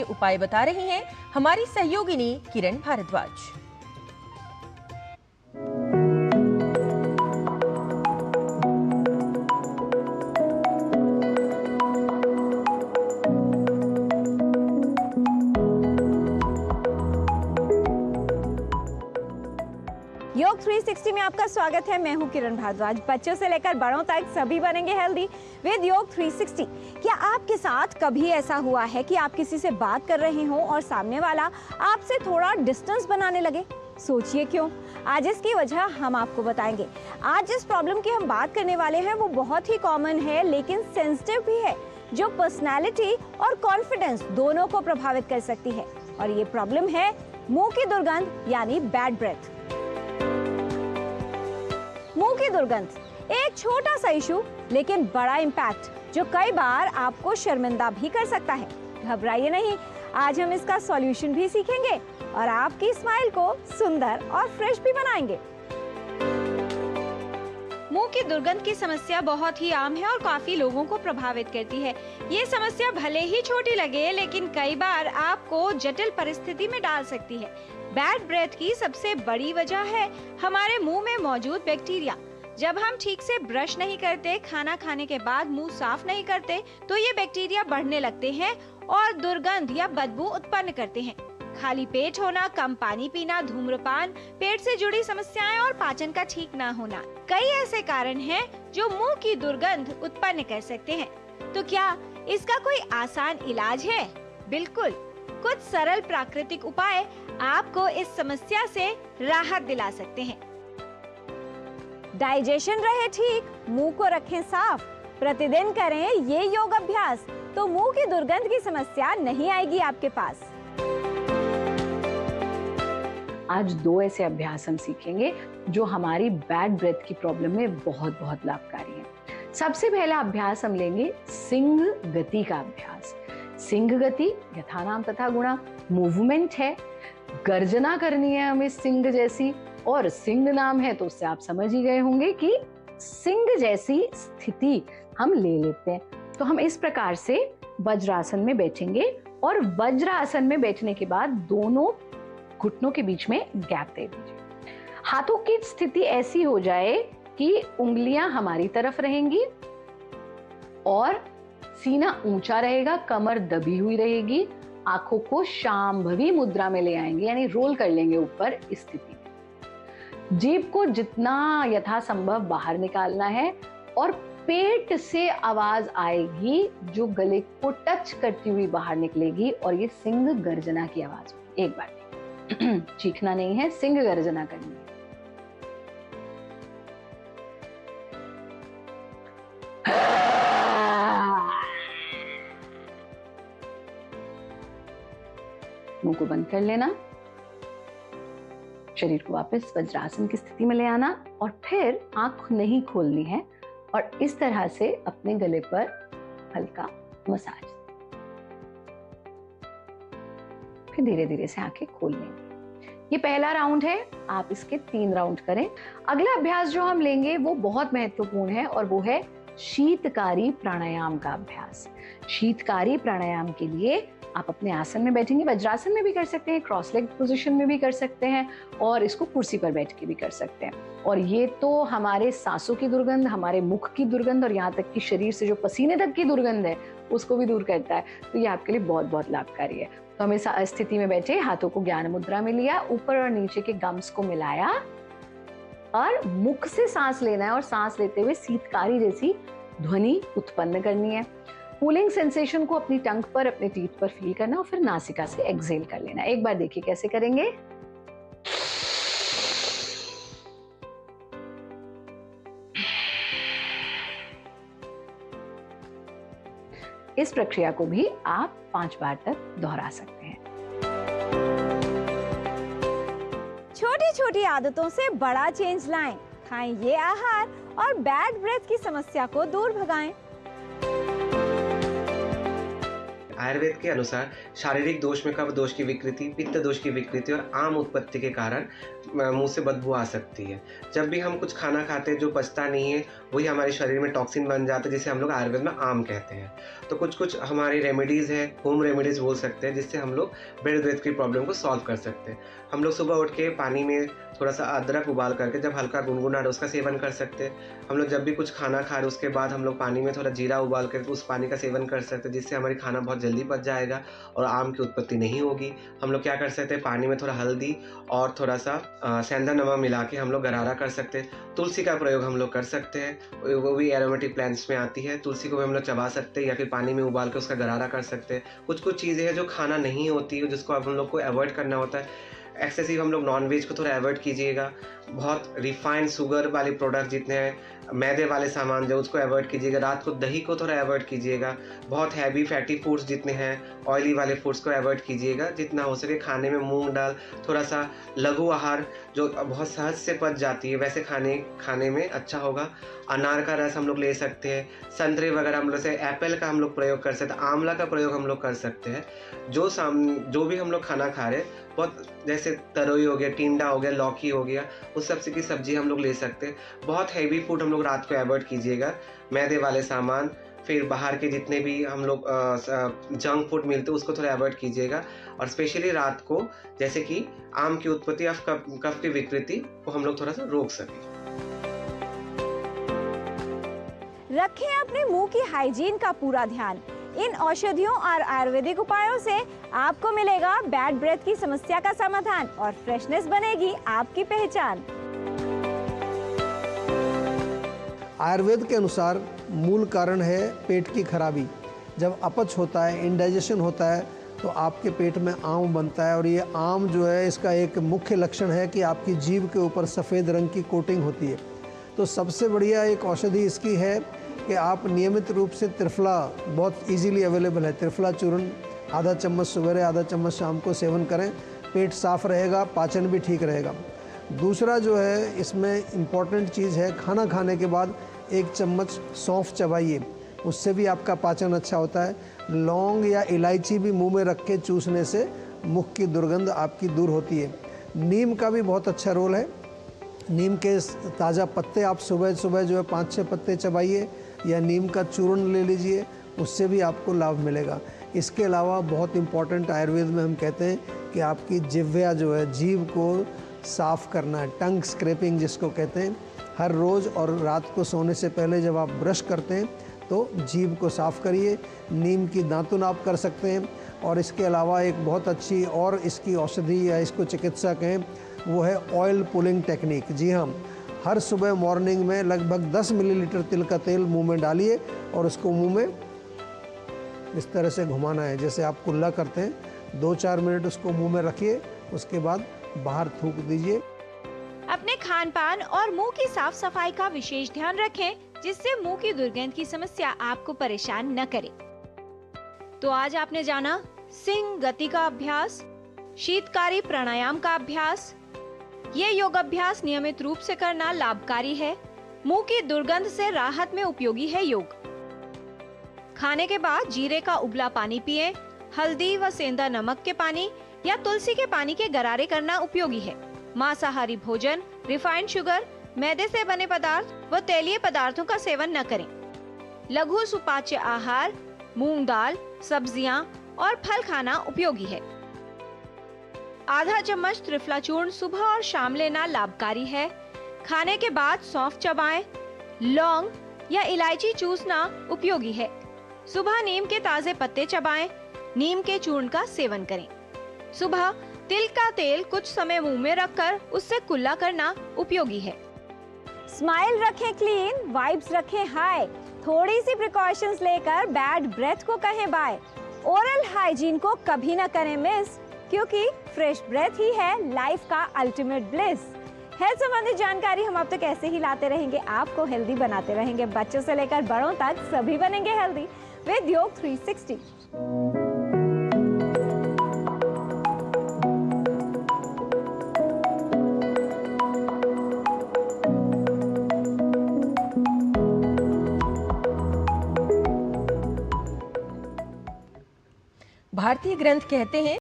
उपाय बता रही हैं हमारी सहयोगिनी किरण भारद्वाज। योग 360 में आपका स्वागत है। मैं हूं किरण भारद्वाज। बच्चों से लेकर बड़ों तक सभी बनेंगे हेल्दी विद योग 360। क्या आपके साथ कभी ऐसा हुआ है कि आप किसी से बात कर रहे हो और सामने वाला आपसे थोड़ा डिस्टेंस बनाने लगे? सोचिए क्यों। आज इसकी वजह हम आपको बताएंगे। आज जिस प्रॉब्लम की हम बात करने वाले हैं वो बहुत ही कॉमन है लेकिन सेंसिटिव भी है, जो पर्सनैलिटी और कॉन्फिडेंस दोनों को प्रभावित कर सकती है। और ये प्रॉब्लम है मुंह की दुर्गंध यानी बैड ब्रेथ। मुंह की दुर्गंध एक छोटा सा इशू लेकिन बड़ा इम्पैक्ट जो कई बार आपको शर्मिंदा भी कर सकता है। घबराइए नहीं, आज हम इसका सॉल्यूशन भी सीखेंगे और आपकी स्माइल को सुंदर और फ्रेश भी बनाएंगे। मुंह की दुर्गंध की समस्या बहुत ही आम है और काफी लोगों को प्रभावित करती है। ये समस्या भले ही छोटी लगे लेकिन कई बार आपको जटिल परिस्थिति में डाल सकती है। बैड ब्रेथ की सबसे बड़ी वजह है हमारे मुंह में मौजूद बैक्टीरिया। जब हम ठीक से ब्रश नहीं करते, खाना खाने के बाद मुंह साफ नहीं करते, तो ये बैक्टीरिया बढ़ने लगते हैं और दुर्गंध या बदबू उत्पन्न करते हैं। खाली पेट होना, कम पानी पीना, धूम्रपान, पेट से जुड़ी समस्याएं और पाचन का ठीक ना होना, कई ऐसे कारण हैं जो मुंह की दुर्गंध उत्पन्न कर सकते हैं। तो क्या इसका कोई आसान इलाज है? बिल्कुल, कुछ सरल प्राकृतिक उपाय आपको इस समस्या से राहत दिला सकते हैं। डाइजेशन रहे ठीक, मुंह को रखें साफ, प्रतिदिन करें ये योग अभ्यास तो मुंह की दुर्गंध की समस्या नहीं आएगी आपके पास। आज दो ऐसे अभ्यास हम सीखेंगे जो हमारी बैड ब्रेथ की प्रॉब्लम में बहुत बहुत लाभकारी हैं। सबसे पहला अभ्यास हम लेंगे सिंह गति का अभ्यास। सिंह गति यथा नाम तथा गुणा, मूवमेंट है, गर्जना करनी है हमें सिंह जैसी, और सिंह नाम है तो उससे आप समझ ही गए होंगे कि सिंह जैसी स्थिति हम ले लेते हैं। तो हम इस प्रकार से वज्रासन में बैठेंगे और वज्रासन में बैठने के बाद दोनों घुटनों के बीच में गैप दे दीजिए। हाथों की स्थिति ऐसी हो जाए कि उंगलियां हमारी तरफ रहेंगी और सीना ऊंचा रहेगा, कमर दबी हुई रहेगी, आंखों को शांभवी मुद्रा में ले आएंगे यानी रोल कर लेंगे ऊपर इस स्थिति में। जीभ को जितना यथासंभव बाहर निकालना है और पेट से आवाज आएगी जो गले को टच करती हुई बाहर निकलेगी और ये सिंह गर्जना की आवाज। एक बार चीखना नहीं है, सिंह गर्जना करनी है। मुंह को बंद कर लेना, शरीर को वापस वज्रासन की स्थिति में ले आना और फिर आंख नहीं खोलनी है और इस तरह से अपने गले पर हल्का मसाज, फिर धीरे धीरे से आंखें खोल लेंगे। ये पहला राउंड है, आप इसके 3 राउंड करें। अगला अभ्यास जो हम लेंगे वो बहुत महत्वपूर्ण है और वो है शीतकारी प्राणायाम का अभ्यास। शीतकारी प्राणायाम के लिए आप अपने आसन में बैठेंगे, वज्रासन में भी कर सकते हैं, क्रॉस लेग पोजीशन में भी कर सकते हैं और इसको कुर्सी पर बैठ के भी कर सकते हैं। और ये तो हमारे सांसों की दुर्गंध, हमारे मुख की दुर्गंध और यहाँ तक कि शरीर से जो पसीने तक की दुर्गंध है उसको भी दूर करता है। तो ये आपके लिए बहुत बहुत लाभकारी है। तो हम इस स्थिति में बैठे, हाथों को ज्ञान मुद्रा में लिया, ऊपर और नीचे के गम्स को मिलाया और मुख से सांस लेना है और सांस लेते हुए शीतकारी जैसी ध्वनि उत्पन्न करनी है। कूलिंग सेंसेशन को अपनी टंग पर, अपने टीथ पर फील करना और फिर नासिका से एक्सहेल कर लेना। एक बार देखिए कैसे करेंगे। इस प्रक्रिया को भी आप 5 बार तक दोहरा सकते हैं। छोटी छोटी आदतों से बड़ा चेंज लाएं, खाएं ये आहार और बैड ब्रेथ की समस्या को दूर भगाएं। आयुर्वेद के अनुसार शारीरिक दोष में कफ दोष की विकृति, पित्त दोष की विकृति और आम उत्पत्ति के कारण मुंह से बदबू आ सकती है। जब भी हम कुछ खाना खाते हैं जो पचता नहीं है, वही हमारे शरीर में टॉक्सिन बन जाता है, जिसे हम लोग आयुर्वेद में आम कहते हैं। तो कुछ हमारी रेमेडीज़ है, होम रेमेडीज़ बोल सकते हैं, जिससे हम लोग बैड ब्रेथ की प्रॉब्लम को सॉल्व कर सकते हैं। हम लोग सुबह उठ के पानी में थोड़ा सा अदरक उबाल करके जब हल्का गुनगुना उसका सेवन कर सकते हैं। हम लोग जब भी कुछ खाना खा रहे उसके बाद हम लोग पानी में थोड़ा जीरा उबाल करके उस पानी का सेवन कर सकते हैं, जिससे हमारी खाना बहुत जल्दी पच जाएगा और आम की उत्पत्ति नहीं होगी। हम लोग क्या कर सकते हैं, पानी में थोड़ा हल्दी और थोड़ा सा सेंधा नमक मिला के हम लोग गरारा कर सकते हैं। तुलसी का प्रयोग हम लोग कर सकते हैं, वो भी एरोमेटिक प्लांट्स में आती है। तुलसी को भी हम लोग चबा सकते हैं या फिर पानी में उबाल के उसका गरारा कर सकते हैं। कुछ चीज़ें हैं जो खाना नहीं होती है, जिसको अब हम लोग को अवॉइड करना होता है। एक्सेसिव हम लोग नॉनवेज को थोड़ा अवॉइड कीजिएगा। बहुत रिफाइंड शुगर वाले प्रोडक्ट जितने हैं, मैदे वाले सामान जो उसको अवॉइड कीजिएगा। रात को दही को थोड़ा अवॉइड कीजिएगा। बहुत हैवी फैटी फूड्स जितने हैं, ऑयली वाले फूड्स को अवॉइड कीजिएगा। जितना हो सके खाने में मूंग दाल, थोड़ा सा लघु आहार जो बहुत सहज से पच जाती है, वैसे खाने में अच्छा होगा। अनार का रस हम लोग ले सकते हैं। संतरे वगैरह हम लोग से एप्पल का हम लोग प्रयोग कर सकते हैं। आंवला का प्रयोग हम लोग कर सकते हैं। जो भी हम लोग खाना खा रहे हैं, बहुत जैसे तरोई हो गया, टिंडा हो गया, लौकी हो गया, उस सब से की सब्जी हम लोग ले सकते हैं। बहुत हैवी फूड हम लोग रात को अवॉइड कीजिएगा। मैदे वाले सामान, फिर बाहर के जितने भी हम लोग जंक फूड मिलते हैं उसको थोड़ा अवॉइड कीजिएगा। और स्पेशली रात को, जैसे कि आम की उत्पत्ति या कफ की विकृति को हम लोग थोड़ा सा रोक सकें। रखें अपने मुंह की हाइजीन का पूरा ध्यान। इन औषधियों और आयुर्वेदिक उपायों से आपको मिलेगा बैड ब्रेथ की समस्या का समाधान और फ्रेशनेस बनेगी आपकी पहचान। आयुर्वेद के अनुसार मूल कारण है पेट की खराबी। जब अपच होता है, इंडाइजेशन होता है, तो आपके पेट में आम बनता है। और ये आम जो है, इसका एक मुख्य लक्षण है कि आपकी जीभ के ऊपर सफ़ेद रंग की कोटिंग होती है। तो सबसे बढ़िया एक औषधि इसकी है कि आप नियमित रूप से त्रिफला, बहुत इजीली अवेलेबल है, त्रिफला चूर्ण आधा चम्मच सवेरे, आधा चम्मच शाम को सेवन करें। पेट साफ रहेगा, पाचन भी ठीक रहेगा। दूसरा जो है, इसमें इम्पॉर्टेंट चीज़ है, खाना खाने के बाद 1 चम्मच सौंफ चबाइए, उससे भी आपका पाचन अच्छा होता है। लौंग या इलायची भी मुंह में रख के चूसने से मुख की दुर्गंध आपकी दूर होती है। नीम का भी बहुत अच्छा रोल है। नीम के ताज़ा पत्ते आप सुबह सुबह जो है 5-6 पत्ते चबाइए, या नीम का चूर्ण ले लीजिए, उससे भी आपको लाभ मिलेगा। इसके अलावा बहुत इम्पॉर्टेंट आयुर्वेद में हम कहते हैं कि आपकी जिह्वा जो है, जीभ को साफ़ करना है, टंग स्क्रैपिंग जिसको कहते हैं। हर रोज़ और रात को सोने से पहले जब आप ब्रश करते हैं तो जीभ को साफ़ करिए। नीम की दातुन आप कर सकते हैं। और इसके अलावा एक बहुत अच्छी और इसकी औषधि या इसको चिकित्सा कहें, वो है ऑयल पुलिंग टेक्निक। जी हाँ, हर सुबह मॉर्निंग में लगभग 10 मिलीलीटर तिल का तेल मुंह में डालिए और उसको मुंह में इस तरह से घुमाना है, जैसे आप कुल्ला करते हैं। 2-4 मिनट उसको मुंह में रखिए, उसके बाद बाहर थूक दीजिए। अपने खान पान और मुंह की साफ सफाई का विशेष ध्यान रखें, जिससे मुंह की दुर्गंध की समस्या आपको परेशान न करे। तो आज आपने जाना सिंह गति का अभ्यास, शीतकारी प्राणायाम का अभ्यास। ये योग अभ्यास नियमित रूप से करना लाभकारी है। मुंह की दुर्गंध से राहत में उपयोगी है योग। खाने के बाद जीरे का उबला पानी पिएं। हल्दी व सेंधा नमक के पानी या तुलसी के पानी के गरारे करना उपयोगी है। मांसाहारी भोजन, रिफाइंड शुगर, मैदे से बने पदार्थ व तेलीय पदार्थों का सेवन न करें। लघु सुपाच्य आहार, मूंग दाल, सब्जियां और फल खाना उपयोगी है। आधा चम्मच त्रिफला चूर्ण सुबह और शाम लेना लाभकारी है। खाने के बाद सौंफ चबाएं। लौंग या इलायची चूसना उपयोगी है। सुबह नीम के ताजे पत्ते चबाएं। नीम के चूर्ण का सेवन करें। सुबह तिल का तेल कुछ समय मुंह में रखकर उससे कुल्ला करना उपयोगी है। स्माइल रखें क्लीन, वाइब्स रखें हाई। थोड़ी सी प्रिकॉशंस लेकर बैड ब्रेथ को कहें बाय। ओरल हाइजीन को कभी न करें मिस, क्योंकि फ्रेश ब्रेथ ही है लाइफ का अल्टीमेट ब्लिस। हेल्थ संबंधी जानकारी हम अब तक ऐसे ही लाते रहेंगे, आपको हेल्दी बनाते रहेंगे। बच्चों से लेकर बड़ों तक सभी बनेंगे हेल्दी विद योग 360। ग्रंथ कहते हैं